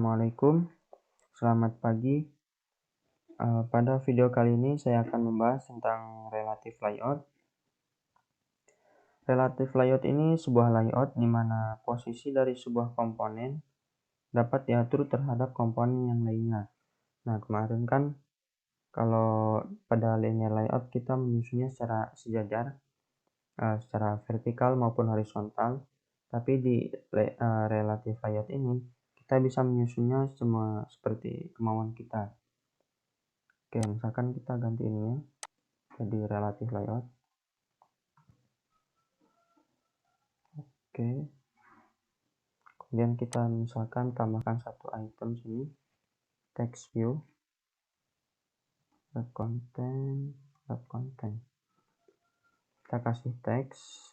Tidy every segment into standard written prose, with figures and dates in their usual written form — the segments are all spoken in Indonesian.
Assalamualaikum, selamat pagi. Pada video kali ini saya akan membahas tentang relative layout. Relative layout ini sebuah layout di mana posisi dari sebuah komponen dapat diatur terhadap komponen yang lainnya. Nah, kemarin kan kalau pada linear layout kita menyusunnya secara sejajar, secara vertikal maupun horizontal. Tapi di relative layout ini kita bisa menyusunnya semua seperti kemauan kita. Oke, misalkan kita ganti ininya jadi relative layout. Oke, kemudian kita misalkan tambahkan satu item sini, text view, wrap content. Kita kasih teks,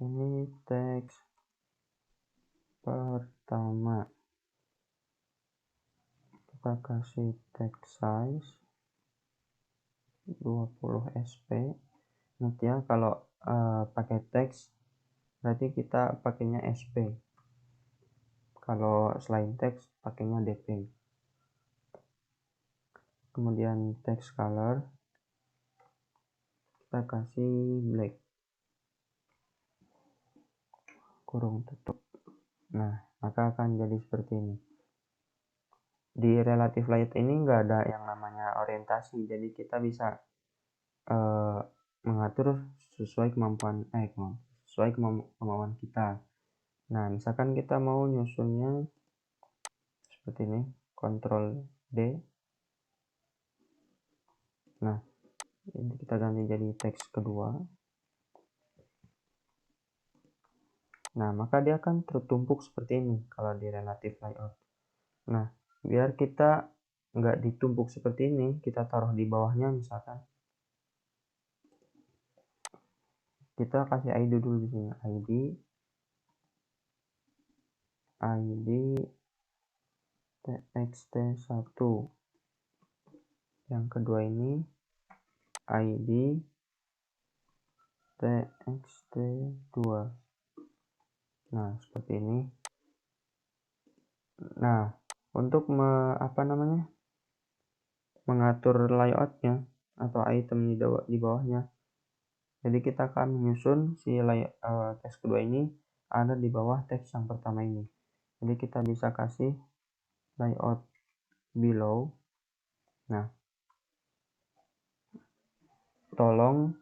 ini teks pertama. Kita kasih text size 20 sp. Nanti ya, kalau pakai teks berarti kita pakainya sp. Kalau selain teks pakainya dp. Kemudian text color kita kasih black, kurung tutup. Nah, maka akan jadi seperti ini. Di relative layout ini nggak ada yang namanya orientasi, jadi kita bisa mengatur sesuai kemauan kita. Nah, misalkan kita mau nyusunnya seperti ini, Ctrl D. Nah, ini kita ganti jadi teks kedua. Nah, maka dia akan tertumpuk seperti ini kalau di relative layout. Nah, biar kita nggak ditumpuk seperti ini, kita taruh di bawahnya misalkan. Kita kasih ID dulu di sini, ID txt1. Yang kedua ini ID txt2. Nah, seperti ini. Nah, untuk mengatur layoutnya atau item di bawahnya, jadi kita akan menyusun si teks kedua ini ada di bawah teks yang pertama ini. Jadi kita bisa kasih layout below. Nah, tolong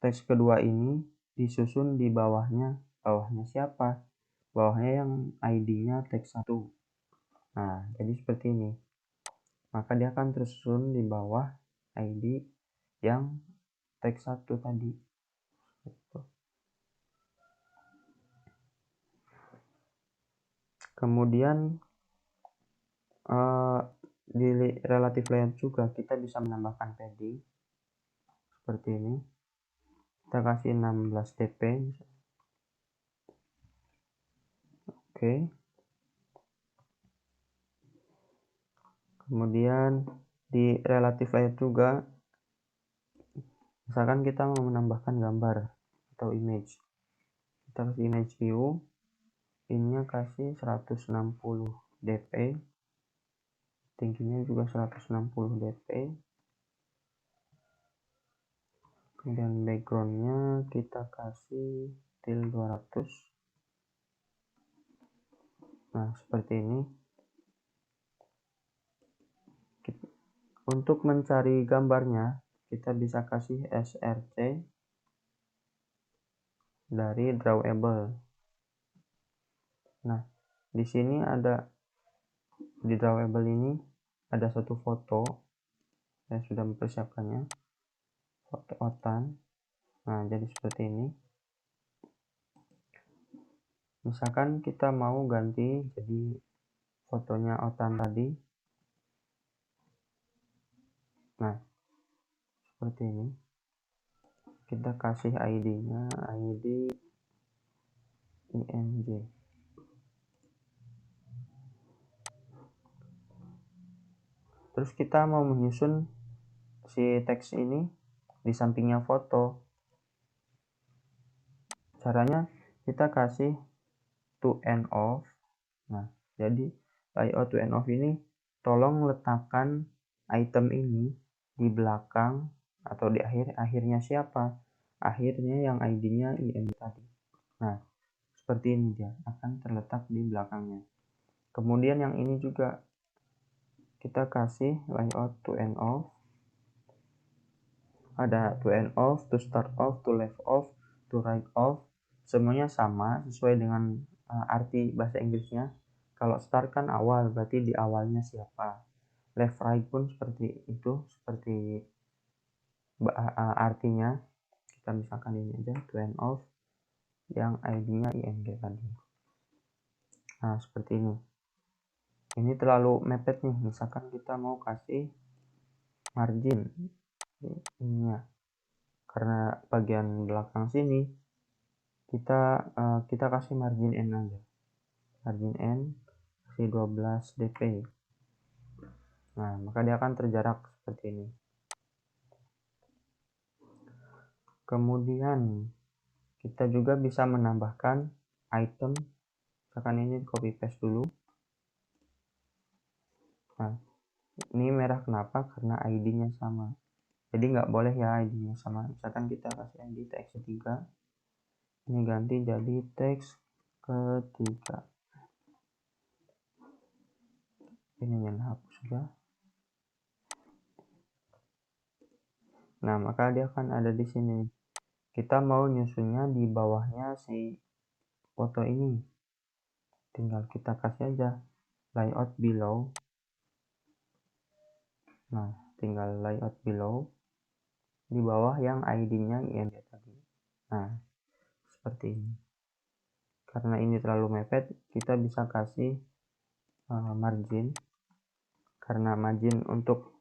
teks kedua ini disusun di bawahnya. Bawahnya siapa? Bawahnya yang ID-nya teks 1. Nah, jadi seperti ini. Maka dia akan tersusun di bawah ID yang teks 1 tadi. Kemudian di relative layout juga kita bisa menambahkan padding seperti ini. Kita kasih 16 dp. Oke. Kemudian di relative layout juga, misalkan kita mau menambahkan gambar atau image, kita kasih image view, ininya kasih 160 dp, tingginya juga 160 dp. Kemudian backgroundnya kita kasih til 200. Nah, seperti ini. Untuk mencari gambarnya kita bisa kasih src dari drawable. Nah, di sini ada di drawable ini ada satu foto. Saya sudah mempersiapkannya, foto otan. Nah, jadi seperti ini. Misalkan kita mau ganti jadi fotonya otan tadi. Nah, seperti ini. Kita kasih ID-nya, ID img. Terus kita mau menyusun si teks ini di sampingnya foto. Caranya kita kasih to end of. Nah, Jadi layout to end of ini tolong letakkan item ini di belakang atau di akhirnya siapa? Akhirnya yang ID-nya IND tadi. Nah, seperti ini dia akan terletak di belakangnya. Kemudian yang ini juga kita kasih layout to end of. Ada to end off, to start off, to left off, to right off. Semuanya sama sesuai dengan arti bahasa Inggrisnya. Kalau start kan awal, berarti di awalnya siapa. Left right pun seperti itu, seperti artinya. Kita misalkan ini aja, to end off, yang ID-nya ING tadi. Nah, seperti ini. Ini terlalu mepet nih, misalkan kita mau kasih margin. Ini ya. Karena bagian belakang sini kita kasih margin N aja. Margin N kasih 12 dp. Nah, maka dia akan terjarak seperti ini. Kemudian kita juga bisa menambahkan item. Misalkan ini copy paste dulu. Nah, ini merah kenapa? Karena ID-nya sama. Jadi nggak boleh ya ID-nya sama. Misalkan kita kasih ID teks ketiga. Ini ganti jadi teks ketiga. Ini yang hapus ya. Nah, maka dia akan ada di sini. Kita mau nyusunnya di bawahnya si foto ini. Tinggal kita kasih aja layout below. Nah, tinggal layout below di bawah yang ID-nya IND tadi. Nah, seperti ini. Karena ini terlalu mepet, kita bisa kasih margin. Karena margin untuk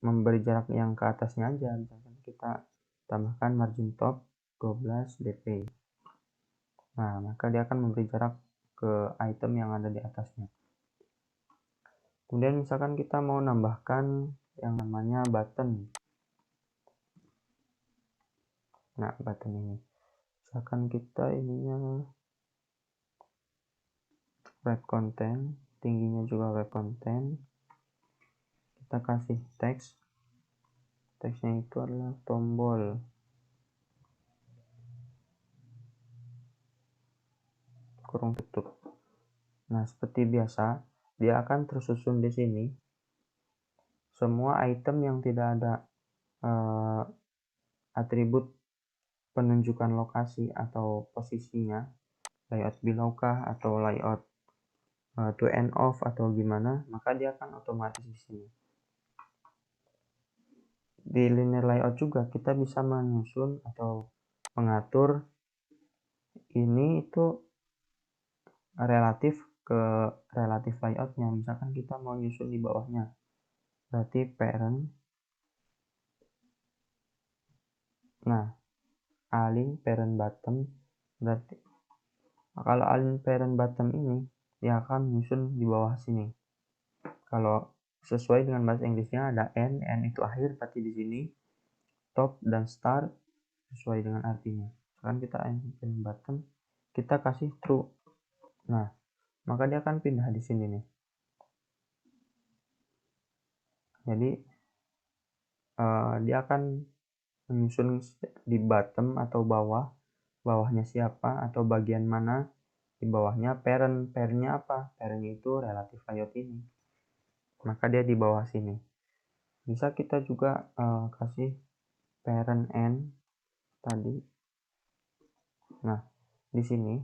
memberi jarak yang ke atasnya aja, misalkan kita tambahkan margin top 12 dp. Nah, maka dia akan memberi jarak ke item yang ada di atasnya. Kemudian misalkan kita mau nambahkan yang namanya button. Nah, button ini. Misalkan kita ininya web content, tingginya juga web content. Kita kasih teks. Teksnya itu adalah tombol. Kurung tutup. Nah, seperti biasa, dia akan tersusun di sini. Semua item yang tidak ada atribut penunjukan lokasi atau posisinya, layout below kah atau layout to end off atau gimana, maka dia akan otomatis di sini. Di linear layout juga kita bisa menyusun atau mengatur ini itu relatif ke relatif layoutnya. Misalkan kita mau nyusun di bawahnya, berarti parent. Nah, align parent bottom, berarti kalau align parent bottom ini dia akan menyusun di bawah sini. Kalau sesuai dengan bahasa Inggrisnya ada n itu akhir, berarti di sini top dan start sesuai dengan artinya. Sekarang kita align bottom, kita kasih true. Nah, maka dia akan pindah di sini nih. Jadi dia akan menyusun di bottom atau bawahnya siapa atau bagian mana di bawahnya parentnya apa? Parentnya itu relatif layout ini. Maka dia di bawah sini. Bisa kita juga kasih parent n tadi. Nah, di sini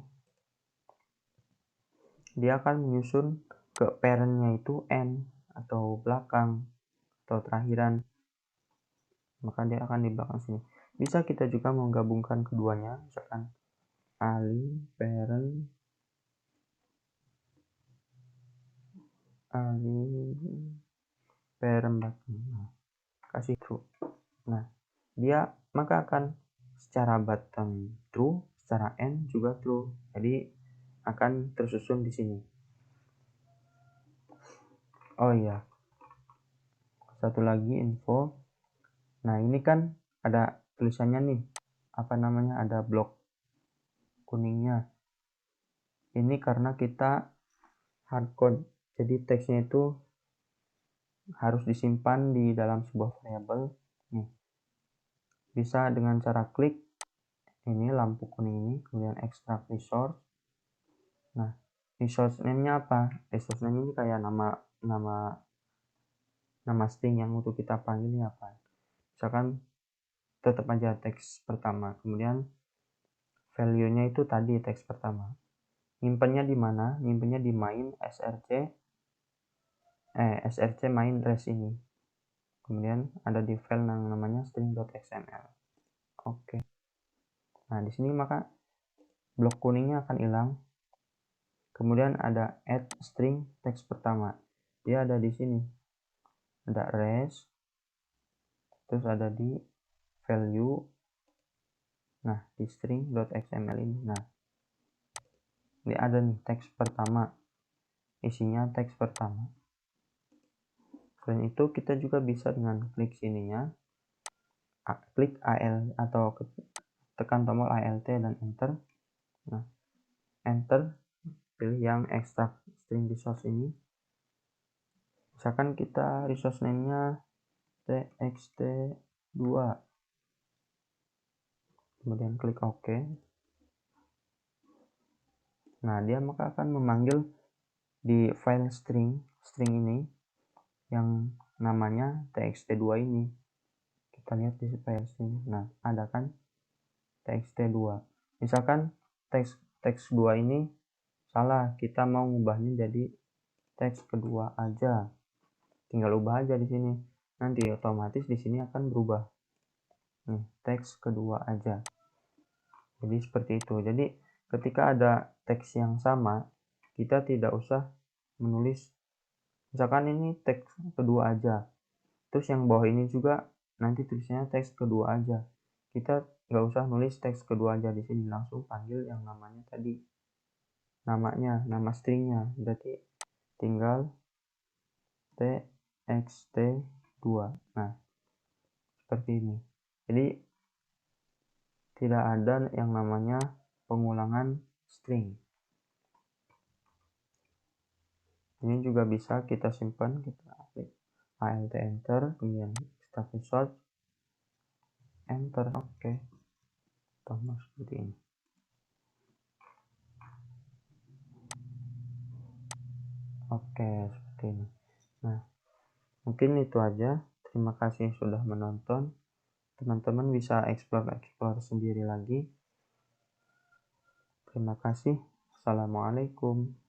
dia akan menyusun ke parentnya itu n atau belakang atau terakhiran. Maka dia akan di belakang sini. Bisa kita juga menggabungkan keduanya, misalkan align parent button. Nah, kasih true. Nah, dia maka akan secara button true, secara n juga true. Jadi akan tersusun di sini. Oh iya, satu lagi info. Nah, ini kan ada tulisannya nih, apa namanya, ada blok kuningnya. Ini karena kita hardcode, jadi teksnya itu harus disimpan di dalam sebuah variabel. Nih, bisa dengan cara klik ini lampu kuning ini, kemudian extract resource. Nah, resource name-nya apa? Resource name ini kayak nama string yang untuk kita panggil ini apa. Misalkan tetap aja teks pertama, kemudian value-nya itu tadi teks pertama. Nyimpennya di mana? Nyimpennya di main src main res ini. Kemudian ada di file yang namanya string.xml. Oke. Nah, di sini maka blok kuningnya akan hilang. Kemudian ada add string teks pertama. Dia ada di sini. Ada res. Terus ada di value. Nah, di string.xml ini. Nah, ini ada nih teks pertama. Isinya teks pertama. Selain itu kita juga bisa dengan klik sininya, klik AL atau tekan tombol ALT dan enter. Nah, enter, pilih yang extract string resource ini. Misalkan kita resource name-nya txt2. Kemudian klik OK. Nah, dia maka akan memanggil di file string ini yang namanya txt2 ini. Kita lihat di file string. Nah, ada kan txt2. Misalkan teks 2 ini salah, kita mau ngubahnya jadi teks kedua aja. Tinggal ubah aja di sini. Nanti otomatis di sini akan berubah. Nih, teks kedua aja. Jadi seperti itu. Jadi ketika ada teks yang sama, kita tidak usah menulis, misalkan ini teks kedua aja, terus yang bawah ini juga nanti tulisnya teks kedua aja. Kita nggak usah nulis teks kedua aja di sini, langsung panggil yang namanya tadi, nama stringnya. Berarti tinggal txt2. Nah, seperti ini. Jadi tidak ada yang namanya pengulangan string. Ini juga bisa kita simpan, kita klik alt enter, kemudian extract result, enter. Oke. Tambah seperti ini. Oke, seperti ini. Nah, mungkin itu aja. Terima kasih sudah menonton. Teman-teman bisa explore sendiri lagi. Terima kasih. Assalamualaikum.